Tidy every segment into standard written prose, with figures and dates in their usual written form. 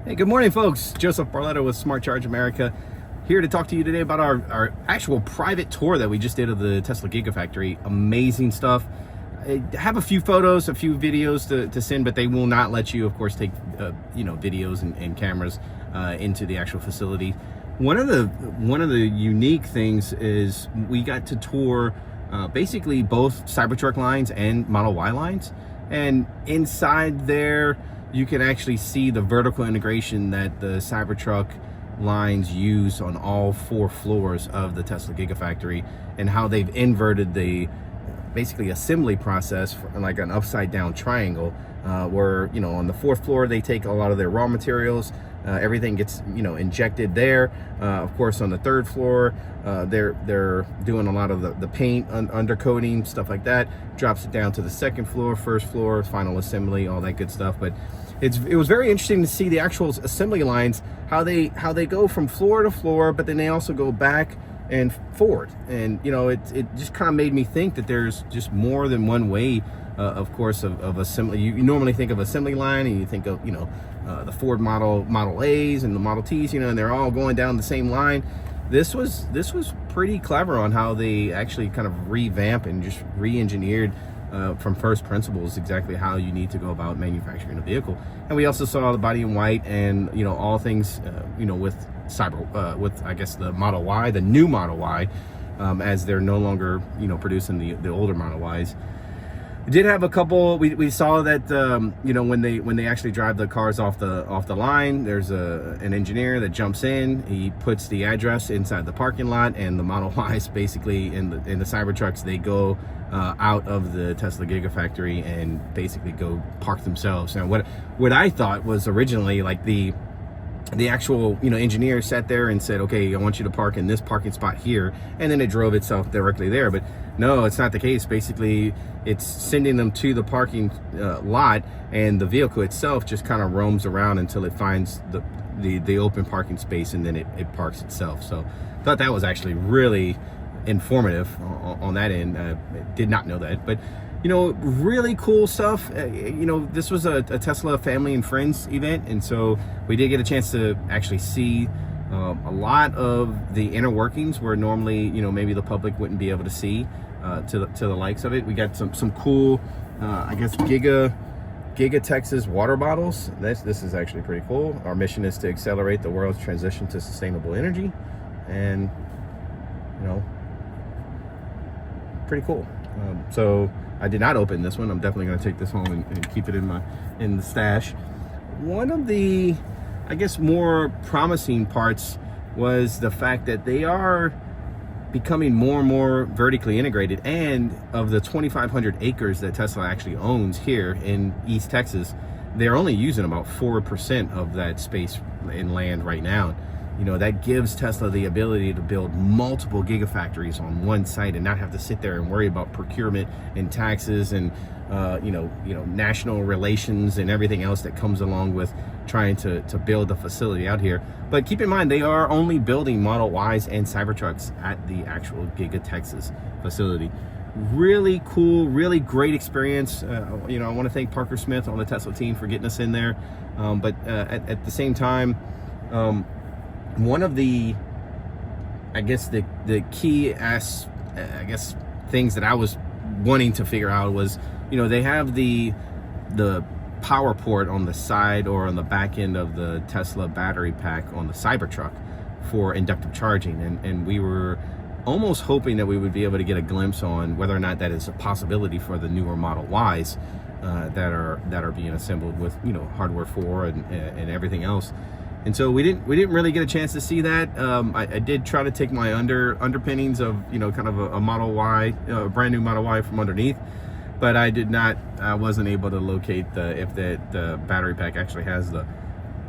Hey, good morning, folks. Joseph Barletta with Smart Charge America, here to talk to you today about our actual private tour that we just did of the Tesla Gigafactory. Amazing stuff. I have a few photos, a few videos to send, but they will not let you, of course, take videos and cameras into the actual facility. One of the unique things is we got to tour basically both Cybertruck lines and Model Y lines, and inside there you can actually see the vertical integration that the Cybertruck lines use on all 4 floors of the Tesla Gigafactory, and how they've inverted the basically assembly process for like an upside down triangle, where on the 4th floor they take a lot of their raw materials, everything gets injected there. Of course, on the 3rd floor they're doing a lot of the paint, undercoating, stuff like that. Drops it down to the 2nd floor, 1st floor, final assembly, all that good stuff. But it was very interesting to see the actual assembly lines, how they go from floor to floor, but then they also go back and forward. And it just kind of made me think that there's just more than one way, of course, of assembly. You normally think of assembly line and you think of the Ford Model A's and the Model T's, and they're all going down the same line. This was pretty clever on how they actually kind of revamp and just re-engineered from first principles exactly how you need to go about manufacturing a vehicle. And we also saw the body in white, and all things with with I guess the Model Y, the new Model Y, as they're no longer producing the older Model Ys. We did have a couple. We saw that when they actually drive the cars off the line, there's an engineer that jumps in. He puts the address inside the parking lot, and the Model Ys basically in the Cybertrucks, they go out of the Tesla Gigafactory and basically go park themselves. Now, what I thought was originally like the actual engineer sat there and said, okay, I want you to park in this parking spot here, and then it drove itself directly there. But no, it's not the case. Basically, it's sending them to the parking lot, and the vehicle itself just kind of roams around until it finds the open parking space, and then it parks itself. So I thought that was actually really informative on that end. I did not know that, but really cool stuff. This was a Tesla family and friends event, and so we did get a chance to actually see a lot of the inner workings where normally maybe the public wouldn't be able to see to the likes of it. We got some cool I guess Giga Texas water bottles. This is actually pretty cool. Our mission is to accelerate the world's transition to sustainable energy, and pretty cool. So I did not open this one. I'm definitely going to take this home and keep it in the stash. One of the, I guess, more promising parts was the fact that they are becoming more and more vertically integrated, and of the 2,500 acres that Tesla actually owns here in East Texas, they're only using about 4% of that space in land right now. That gives Tesla the ability to build multiple gigafactories on one site and not have to sit there and worry about procurement and taxes and national relations and everything else that comes along with trying to build the facility out here. But keep in mind, they are only building Model Ys and Cybertrucks at the actual Giga Texas facility. Really cool, really great experience. I want to thank Parker Smith on the Tesla team for getting us in there. But at the same time, one of the, I guess the key things that I was wanting to figure out was, they have the power port on the side or on the back end of the Tesla battery pack on the Cybertruck for inductive charging, and we were almost hoping that we would be able to get a glimpse on whether or not that is a possibility for the newer Model Ys that are being assembled with hardware 4 and everything else. And so we didn't really get a chance to see that. I did try to take my underpinnings of kind of a Model Y, a brand new Model Y from underneath, but I wasn't able to locate if the battery pack actually has the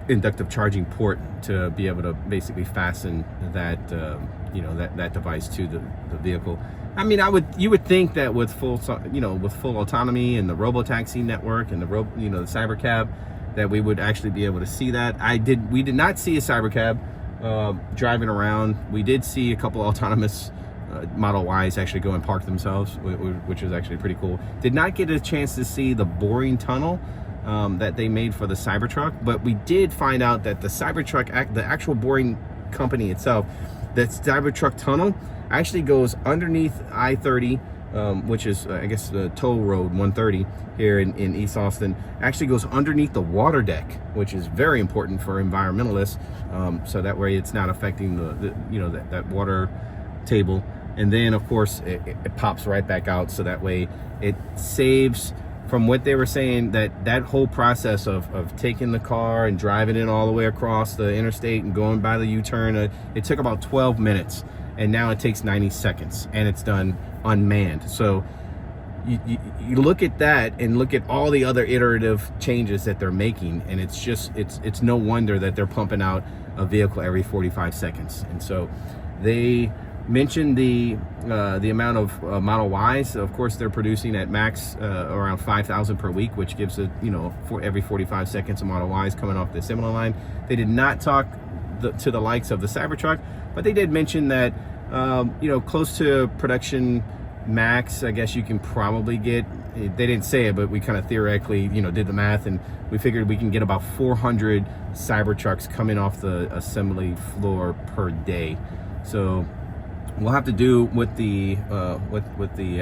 inductive charging port to be able to basically fasten that that device to the vehicle. I mean, you would think that with full autonomy and the robotaxi network and the Cybercab, that we would actually be able to see that. We did not see a Cybercab driving around. We did see a couple autonomous Model Ys actually go and park themselves, which was actually pretty cool. Did not get a chance to see the boring tunnel that they made for the Cybertruck, but we did find out that the Cybertruck, the actual boring company itself, that Cybertruck tunnel actually goes underneath I-30, which is I guess the toll road 130 here in East Austin, actually goes underneath the water deck, which is very important for environmentalists, so that way it's not affecting the you know, that water table. And then of course it pops right back out, so that way it saves, from what they were saying, that whole process of taking the car and driving it all the way across the interstate and going by the U-turn, it took about 12 minutes, and now it takes 90 seconds, and it's done unmanned. So you look at that and look at all the other iterative changes that they're making, and it's just, it's no wonder that they're pumping out a vehicle every 45 seconds. And so they mentioned the amount of Model Ys. Of course, they're producing at max around 5,000 per week, which gives it, you know, for every 45 seconds, a Model Ys coming off the assembly line. They did not talk to the likes of the Cybertruck, but they did mention that you know, close to production max, I guess you can probably get. They didn't say it, but we kind of theoretically, you know, did the math, and we figured we can get about 400 Cybertrucks coming off the assembly floor per day. So we'll have to do what the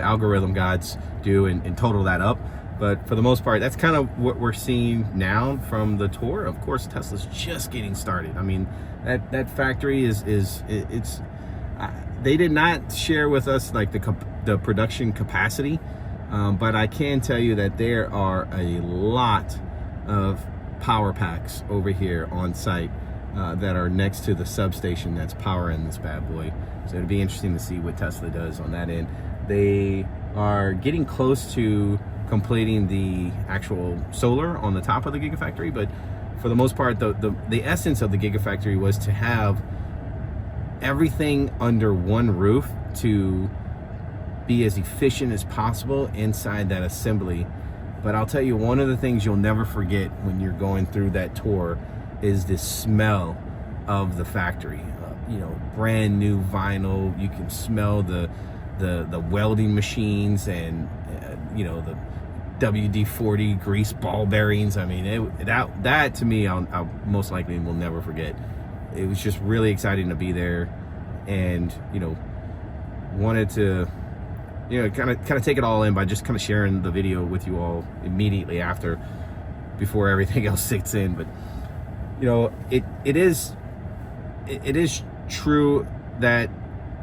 algorithm gods do and total that up. But for the most part, that's kind of what we're seeing now from the tour. Of course, Tesla's just getting started. I mean, that factory is they did not share with us like the production capacity, but I can tell you that there are a lot of power packs over here on site that are next to the substation that's powering this bad boy. So it'll be interesting to see what Tesla does on that end. They are getting close to completing the actual solar on the top of the Gigafactory, but for the most part, the essence of the Gigafactory was to have everything under one roof to be as efficient as possible inside that assembly. But I'll tell you, one of the things you'll never forget when you're going through that tour is the smell of the factory. You know, brand new vinyl. You can smell the welding machines and you know, the WD-40 grease ball bearings. I mean, that to me, I'll most likely will never forget. It was just really exciting to be there, and you know, wanted to, you know, kind of take it all in by just kind of sharing the video with you all immediately after, before everything else sinks in. But you know, it is true that,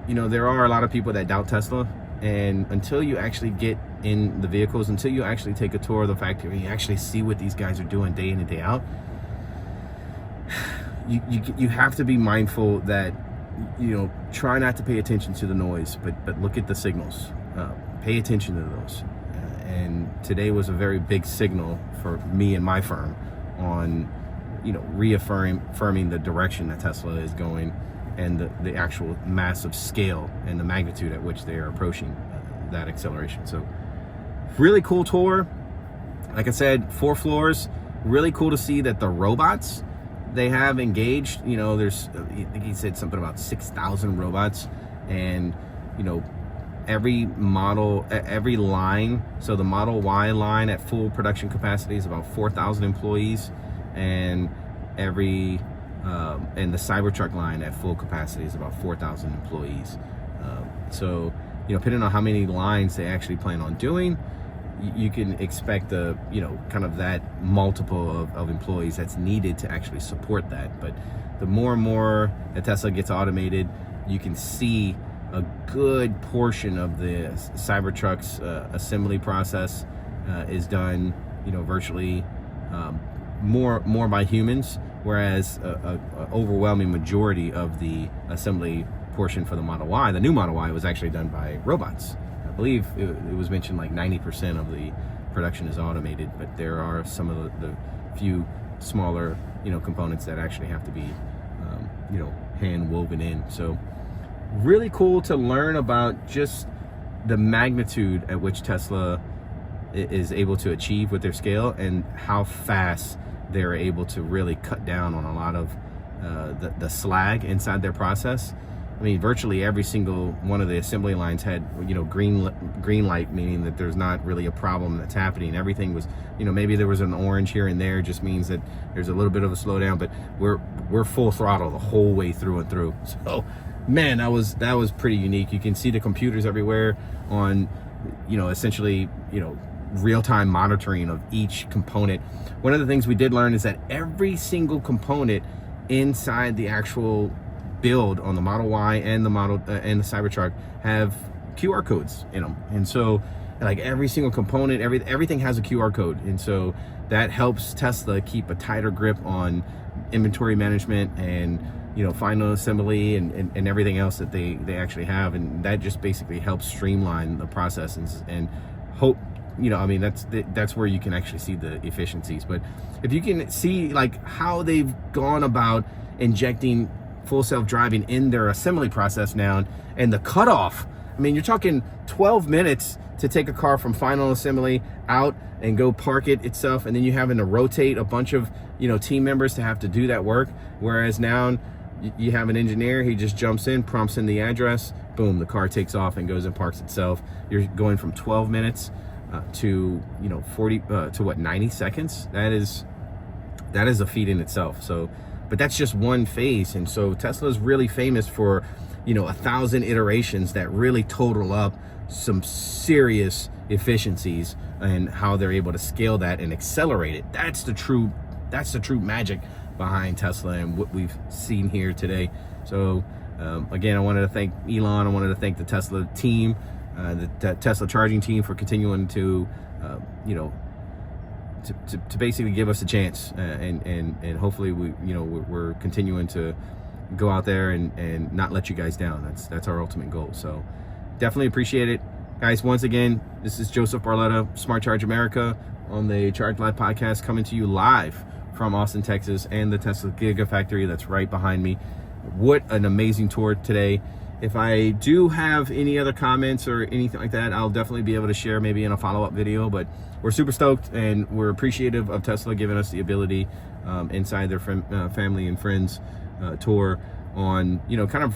you know, there are a lot of people that doubt Tesla, and until you actually get in the vehicles, until you actually take a tour of the factory, you actually see what these guys are doing day in and day out, you have to be mindful that, you know, try not to pay attention to the noise, but look at the signals. Pay attention to those. And today was a very big signal for me and my firm on, you know, reaffirming the direction that Tesla is going, and the actual massive scale and the magnitude at which they are approaching that acceleration. So really cool tour. Like I said, 4 floors. Really cool to see that the robots they have engaged, you know, there's, I think he said something about 6,000 robots, and you know, every model, every line, so the Model Y line at full production capacity is about 4,000 employees, and and the Cybertruck line at full capacity is about 4,000 employees. So, you know, depending on how many lines they actually plan on doing, you can expect the, you know, kind of that multiple of employees that's needed to actually support that. But the more and more that Tesla gets automated, you can see a good portion of the Cybertruck's assembly process is done, you know, virtually more by humans, whereas a overwhelming majority of the assembly portion for the Model Y, the new Model Y, was actually done by robots. I believe it was mentioned like 90% of the production is automated, but there are some of the few smaller, you know, components that actually have to be, you know, hand woven in. So really cool to learn about just the magnitude at which Tesla is able to achieve with their scale, and how fast they're able to really cut down on a lot of the slag inside their process. I mean, virtually every single one of the assembly lines had, you know, green light, meaning that there's not really a problem that's happening. Everything was, you know, maybe there was an orange here and there, just means that there's a little bit of a slowdown, but we're full throttle the whole way through and through. So, man, that was pretty unique. You can see the computers everywhere on, you know, essentially, you know, real-time monitoring of each component. One of the things we did learn is that every single component inside the actual build on the Model Y and the and the Cybertruck have QR codes in them, and so like every single component, everything has a QR code, and so that helps Tesla keep a tighter grip on inventory management and, you know, final assembly and everything else that they actually have, and that just basically helps streamline the process and hope, you know, I mean, that's where you can actually see the efficiencies. But if you can see like how they've gone about injecting full self-driving in their assembly process now, and the cutoff, I mean, you're talking 12 minutes to take a car from final assembly out and go park it itself, and then you having to rotate a bunch of, you know, team members to have to do that work, whereas now you have an engineer, he just jumps in, prompts in the address, boom, the car takes off and goes and parks itself. You're going from 12 minutes to, you know, 90 seconds. That is a feat in itself. So, but that's just one phase, and so Tesla is really famous for, you know, 1,000 iterations that really total up some serious efficiencies, and how they're able to scale that and accelerate it. That's the true magic behind Tesla and what we've seen here today. So again, I wanted to thank Elon. I wanted to thank the Tesla team, the Tesla charging team, for continuing to, you know, to basically give us a chance, and hopefully we're continuing to go out there and not let you guys down. That's our ultimate goal. So definitely appreciate it, guys. Once again, this is Joseph Barletta, Smart Charge America, on the Charge Live podcast, coming to you live from Austin, Texas, and the Tesla Gigafactory that's right behind me. What an amazing tour today. If I do have any other comments or anything like that, I'll definitely be able to share maybe in a follow-up video. But we're super stoked, and we're appreciative of Tesla giving us the ability inside their family and friends tour on, you know, kind of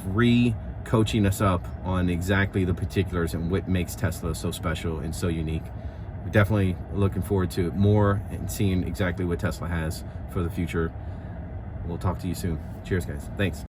coaching us up on exactly the particulars and what makes Tesla so special and so unique. We're definitely looking forward to more and seeing exactly what Tesla has for the future. We'll talk to you soon. Cheers, guys. Thanks.